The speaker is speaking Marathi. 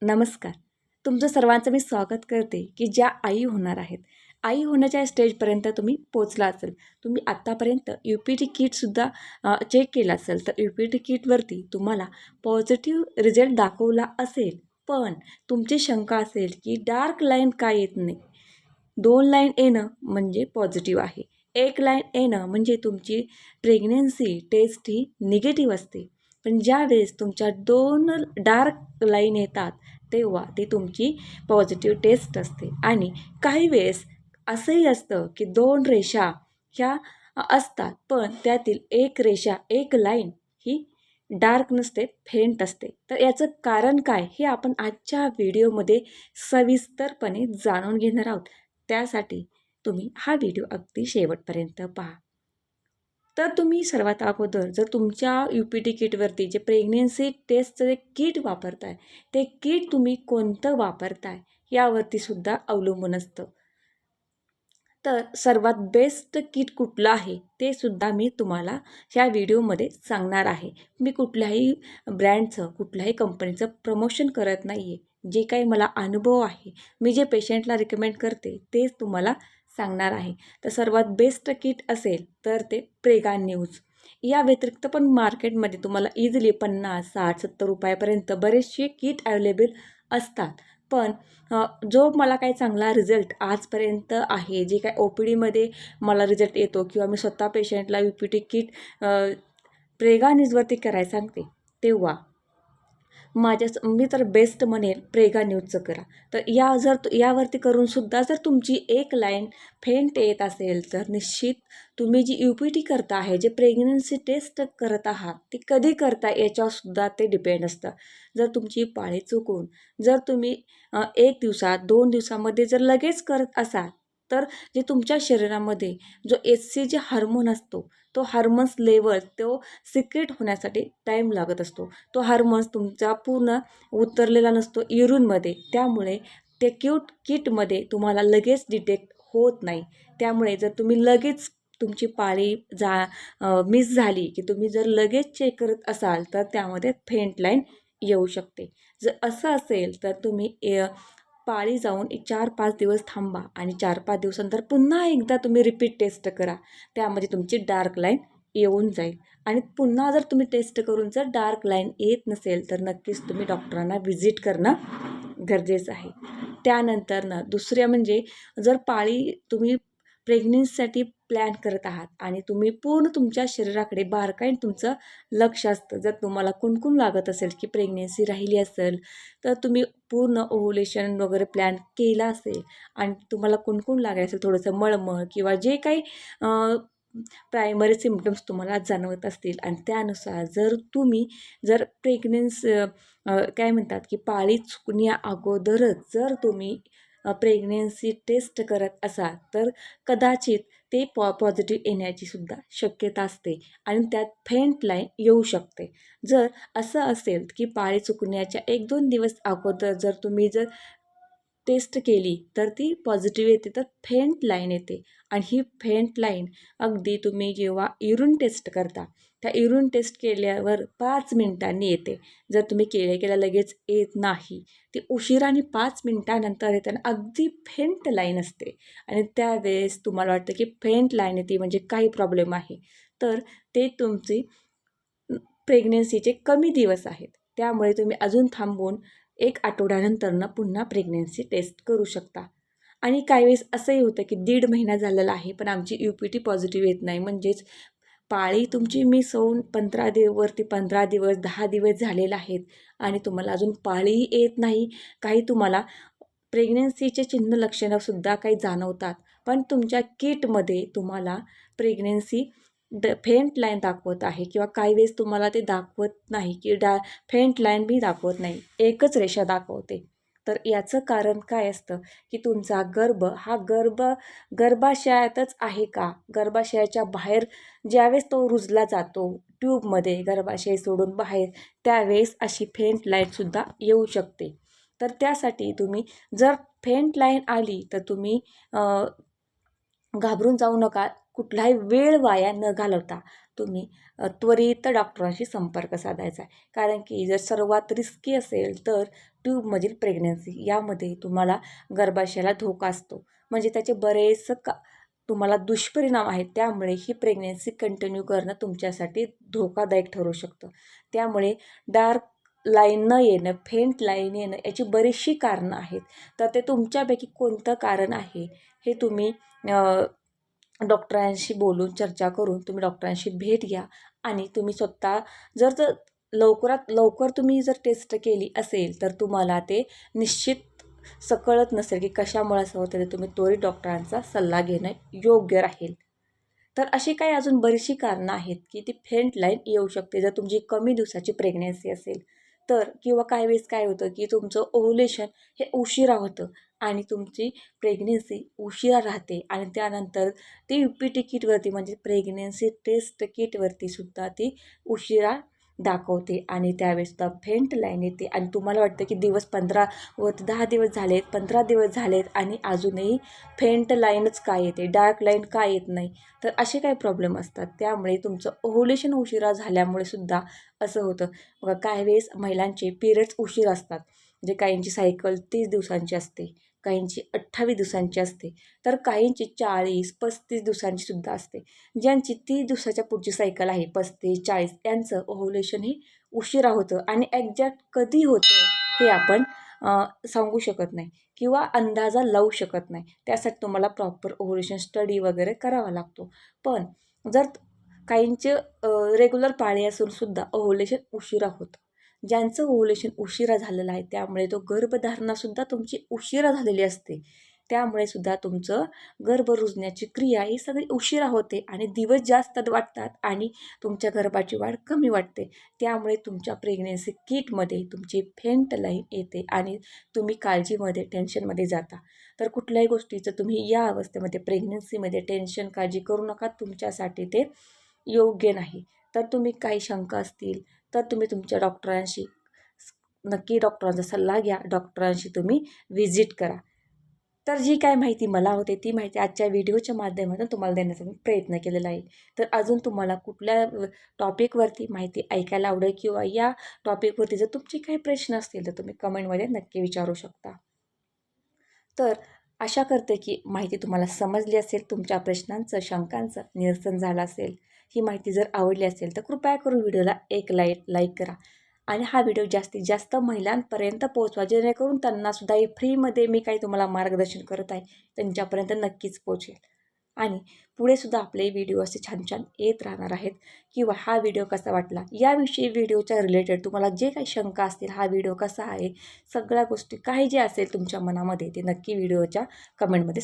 नमस्कार. तुमचं सर्वांचं मी स्वागत करते की ज्या आई होणार आहेत. आई होण्याच्या स्टेजपर्यंत तुम्ही पोचला असेल. तुम्ही आत्तापर्यंत UPT किटसुद्धा चेक केलं असेल, तर UPT किटवरती तुम्हाला पॉझिटिव्ह रिझल्ट दाखवला असेल. पण तुमची शंका असेल की डार्क लाईन का येत नाही? 2 लाईन येणं म्हणजे पॉझिटिव्ह आहे. 1 लाईन येणं म्हणजे तुमची प्रेग्नन्सी टेस्ट ही निगेटिव्ह असते. पण ज्यावेळेस तुमच्या 2 डार्क लाईन येतात, तेव्हा ती तुमची पॉझिटिव्ह टेस्ट असते. आणि काही वेळेस असंही असतं की 2 रेषा ह्या असतात, पण त्यातील एक रेषा, एक लाईन ही डार्क नसते, फेंट असते. तर याचं कारण काय हे आपण आजच्या व्हिडिओमध्ये सविस्तरपणे जाणून घेणार आहोत. त्यासाठी तुम्ही हा व्हिडिओ अगदी शेवटपर्यंत पहा. तर तुम्ही सर्वात अगोदर जर तुमच्या UPT किटवरती जे प्रेग्नेन्सी टेस्टचं जे किट वापरताय, ते किट तुम्ही कोणतं वापरताय यावरती सुद्धा अवलंबून असतं. तर सर्वात बेस्ट किट कुठलं आहे ते सुद्धा मी तुम्हाला ह्या व्हिडिओमध्ये सांगणार आहे. मी कुठल्याही ब्रँडचं, कुठल्याही कंपनीचं प्रमोशन करत नाही आहे. जे काही मला अनुभव आहे, मी जे पेशंटला रिकमेंड करते तेच तुम्हाला सांगणार आहे. तर सर्वात बेस्ट किट असेल तर ते प्रेगा न्यूज. या व्यतिरिक्त पण मार्केटमध्ये तुम्हाला इझिली 50, 60, 70 रुपयापर्यंत बरेचसे किट अवेलेबल असतात. पण जो मला काही चांगला रिझल्ट आजपर्यंत आहे, जे काय OPDमध्ये मला रिझल्ट येतो किंवा मी स्वतः पेशंटला UPT किट प्रेगा न्यूजवरती करायला सांगते, तेव्हा मी तर बेस्ट म्हणेल प्रेगा न्यूजचं करा. तर यावरती करूनसुद्धा जर तुमची एक लाईन फेंट येत असेल, तर निश्चित तुम्ही जी UPT करता आहे, जे प्रेग्नन्सी टेस्ट करत आहात, ती कधी करता याच्यावरसुद्धा ते डिपेंड असतं. जर तुमची पाळी चुकून जर तुम्ही 1 दिवसात, 2 दिवसामध्ये जर लगेच करत असाल, तर जे तुमच्या शरीरामध्ये जो HCG हार्मोन असतो, तो हार्मोन्स लेवल तो सिक्रेट होण्यासाठी टाईम लागत असतो. तो हार्मोन्स तुमचा पूर्ण उतरलेला नसतो युरिनमध्ये. त्यामुळे ते किटमध्ये तुम्हाला लगेच डिटेक्ट होत नाही. त्यामुळे जर तुम्ही लगेच तुमची पाळी मिस झाली की तुम्ही जर लगेच चेक करत असाल, तर त्यामध्ये फेंट लाईन येऊ शकते. जर असं असेल तर तुम्ही पाळी जाऊन एक 4-5 दिवस थांबा आणि 4-5 दिवसानंतर पुन्हा एकदा तुम्ही रिपीट टेस्ट करा. त्यामध्ये तुमची डार्क लाईन येऊन जाईल. आणि पुन्हा जर तुम्ही टेस्ट करून जर डार्क लाईन येत नसेल, तर नक्कीच तुम्ही डॉक्टरांना व्हिजिट करणं गरजेचं आहे. त्यानंतर दुसऱ्या म्हणजे जर पाळी तुम्ही प्रेग्नन्सीसाठी प्लॅन करत आहात आणि तुम्ही पूर्ण तुमच्या शरीराकडे बारकाईने तुमचं लक्ष असतं. जर तुम्हाला कुणकुण लागत असेल की प्रेग्नन्सी राहिली असेल, तर तुम्ही पूर्ण ओव्ह्युलेशन वगैरे प्लॅन केला असेल आणि तुम्हाला कुणकुण लागायचं असेल, थोडंसं मळमळ किंवा जे काही प्रायमरी सिम्पटम्स तुम्हाला जाणवत असतील आणि त्यानुसार जर काय म्हणतात की पाळी चुकण्या अगोदरच जर तुम्ही प्रेग्नेन्सी टेस्ट करत असाल, तर कदाचित ते पॉझिटिव्ह येण्याची सुद्धा शक्यता असते आणि त्यात फेंट लाईन येऊ शकते. जर असं असेल की पाळी चुकण्याच्या 1-2 दिवस अगोदर जर तुम्ही टेस्ट केली तर ती पॉझिटिव्ह येते, तर फेंट लाईन येते. आणि ही फेंट लाईन अगदी तुम्ही जेव्हा युरिन टेस्ट करता, त्या युरिन टेस्ट केल्यावर 5 मिनिटांनी येते. जर तुम्ही केल्या लगेच येत नाही, ती उशिराने 5 मिनिटानंतर येते आणि अगदी फेंट लाईन असते. आणि त्यावेळेस तुम्हाला वाटतं की फेंट लाईन येते म्हणजे काही प्रॉब्लेम आहे, तर ते तुमची प्रेग्नन्सीचे कमी दिवस आहेत. त्यामुळे तुम्ही अजून थांबून 1 आठवड्यानंतरनं पुन्हा प्रेग्नन्सी टेस्ट करू शकता. आणि काही वेळेस असंही होतं की 1.5 महिना झालेला आहे, पण आमची UPT पॉझिटिव्ह येत नाही. म्हणजेच पाळी तुमची मिस होऊन 15 दिवस, 10 दिवस झालेले आहेत आणि तुम्हाला अजून पाळीही येत नाही. काही तुम्हाला प्रेग्नन्सीचे चिन्ह लक्षणंसुद्धा काही जाणवतात. पण तुमच्या किटमध्ये तुम्हाला प्रेग्नन्सी फेंट लाईन दाखवत आहे किंवा काही वेळेस तुम्हाला ते दाखवत नाही की फेंट लाईन बी दाखवत नाही, एकच रेषा दाखवते. तर याचं कारण काय असतं की तुमचा गर्भाशयातच आहे का? गर्भाशयाच्या बाहेर ज्यावेळेस तो रुजला जातो ट्यूबमध्ये, गर्भाशय सोडून बाहेर, त्यावेळेस अशी फेंट लाईनसुद्धा येऊ शकते. तर त्यासाठी तुम्ही जर फेंट लाईन आली तर तुम्ही घाबरून जाऊ नका. कुठलाही वेळ वाया न घालवता तुम्ही त्वरित डॉक्टरांशी संपर्क साधायचा आहे. कारण की जर सर्वात रिस्की असेल तर ट्यूबमधील प्रेग्नन्सी यामध्ये तुम्हाला गर्भाशयाला धोका असतो. म्हणजे त्याचे बरेच तुम्हाला दुष्परिणाम आहेत. त्यामुळे ही प्रेग्नन्सी कंटिन्यू करणं तुमच्यासाठी धोकादायक ठरू शकतं. त्यामुळे डार्क लाईन न येणं, फेंट लाईन येणं याची बरीचशी कारणं आहेत. तर ते तुमच्यापैकी कोणतं कारण आहे हे तुम्ही डॉक्टरांशी बोलून चर्चा करून तुम्ही डॉक्टरांशी भेट घ्या आणि तुम्ही स्वतः जर लवकरात लवकर तुम्ही जर टेस्ट केली असेल तर तुम्हाला ते निश्चित कळत नसेल की कशामुळे असं होतं, ते तुम्ही त्वरित डॉक्टरांचा सल्ला घेणं योग्य राहील. तर अशी काही अजून बरीचशी कारणं आहेत की ती फेंट लाईन येऊ शकते जर तुमची कमी दिवसाची प्रेग्नेन्सी असेल तर. किंवा काही वेळेस काय होतं की तुमचं ओव्ह्युलेशन हे उशिरा होतं आणि तुमची प्रेग्नेन्सी उशिरा राहते आणि त्यानंतर ती UPT किटवरती म्हणजे प्रेग्नेन्सी टेस्ट किटवरती सुद्धा ती उशिरा दाखवते आणि त्यावेळेसुद्धा फेंट लाईन येते आणि तुम्हाला वाटतं की दिवस 15 व 10 दिवस झालेत, 15 दिवस झालेत आणि अजूनही फेंट लाईनच का येते, डार्क लाईन का येत नाही. तर असे काही प्रॉब्लेम असतात. त्यामुळे तुमचं ओव्ह्युलेशन उशिरा झाल्यामुळे सुद्धा असं होतं. बघा काही वेळेस महिलांचे पिरियड्स उशीर असतात. म्हणजे काहींची सायकल 30 दिवसांची असते, काहींची 28 दिवसांची असते, तर काहींची 40-35 दिवसांची सुद्धा असते. ज्यांची 30 दिवसाच्या पुढची सायकल आहे 35-40 त्यांचं ओव्ह्युलेशन हे उशिरा होतं आणि एक्झॅक्ट कधी होतं हे आपण सांगू शकत नाही किंवा अंदाजा लावू शकत नाही. त्यासाठी तुम्हाला प्रॉपर ओव्ह्युलेशन स्टडी वगैरे करावा लागतो. पण जर काहींचे रेग्युलर पाळी असून सुद्धा ओव्ह्युलेशन उशिरा होतं. ज्यांचं ओव्ह्युलेशन उशिरा झालेलं आहे त्यामुळे तो गर्भधारणासुद्धा तुमची उशिरा झालेली असते. त्यामुळे सुद्धा तुमचं गर्भ रुजण्याची क्रिया ही सगळी उशिरा होते आणि दिवस जास्त वाटतात आणि तुमच्या गर्भाची वाढ कमी वाटते. त्यामुळे तुमच्या प्रेग्नेन्सी किटमध्ये तुमची फेंट लाईन येते आणि तुम्ही काळजीमध्ये टेन्शनमध्ये जाता. तर कुठल्याही गोष्टीचं तुम्ही या अवस्थेमध्ये प्रेग्नेन्सीमध्ये टेन्शन काळजी करू नका. तुमच्यासाठी ते योग्य नाही. तर तुम्ही काही शंका असतील तर तुम्ही तुमच्या डॉक्टरांशी नक्की डॉक्टरांचा सल्ला घ्या. डॉक्टरांशी तुम्ही व्हिजिट करा. तर जी काय माहिती मला होते ती माहिती आजच्या व्हिडिओच्या माध्यमातून तुम्हाला देण्याचा मी प्रयत्न केलेला आहे. तर अजून तुम्हाला कुठल्या टॉपिकवरती माहिती ऐकायला आवडेल किंवा या टॉपिकवरती जर तुमचे काही प्रश्न असतील तर तुम्ही कमेंटमध्ये नक्की विचारू शकता. तर आशा करते की माहिती तुम्हाला समजली असेल, तुमच्या प्रश्नांचं, शंकांचं निरसन झालं असेल. ही माहिती जर आवडली असेल तर कृपया करून व्हिडिओला एक लाईक करा आणि हा व्हिडिओ जास्तीत जास्त महिलांपर्यंत पोहोचवा, जेणेकरून त्यांनासुद्धा हे फ्रीमध्ये मी काही तुम्हाला मार्गदर्शन करत आहे त्यांच्यापर्यंत नक्कीच पोहोचेल. आणि पुढेसुद्धा आपले व्हिडिओ असे छान छान येत राहणार आहेत. किंवा हा व्हिडिओ कसा वाटला याविषयी व्हिडिओच्या रिलेटेड तुम्हाला जे काही शंका असतील, हा व्हिडिओ कसा आहे, सगळ्या गोष्टी काही जे असेल तुमच्या मनामध्ये ते नक्की व्हिडिओच्या कमेंटमध्ये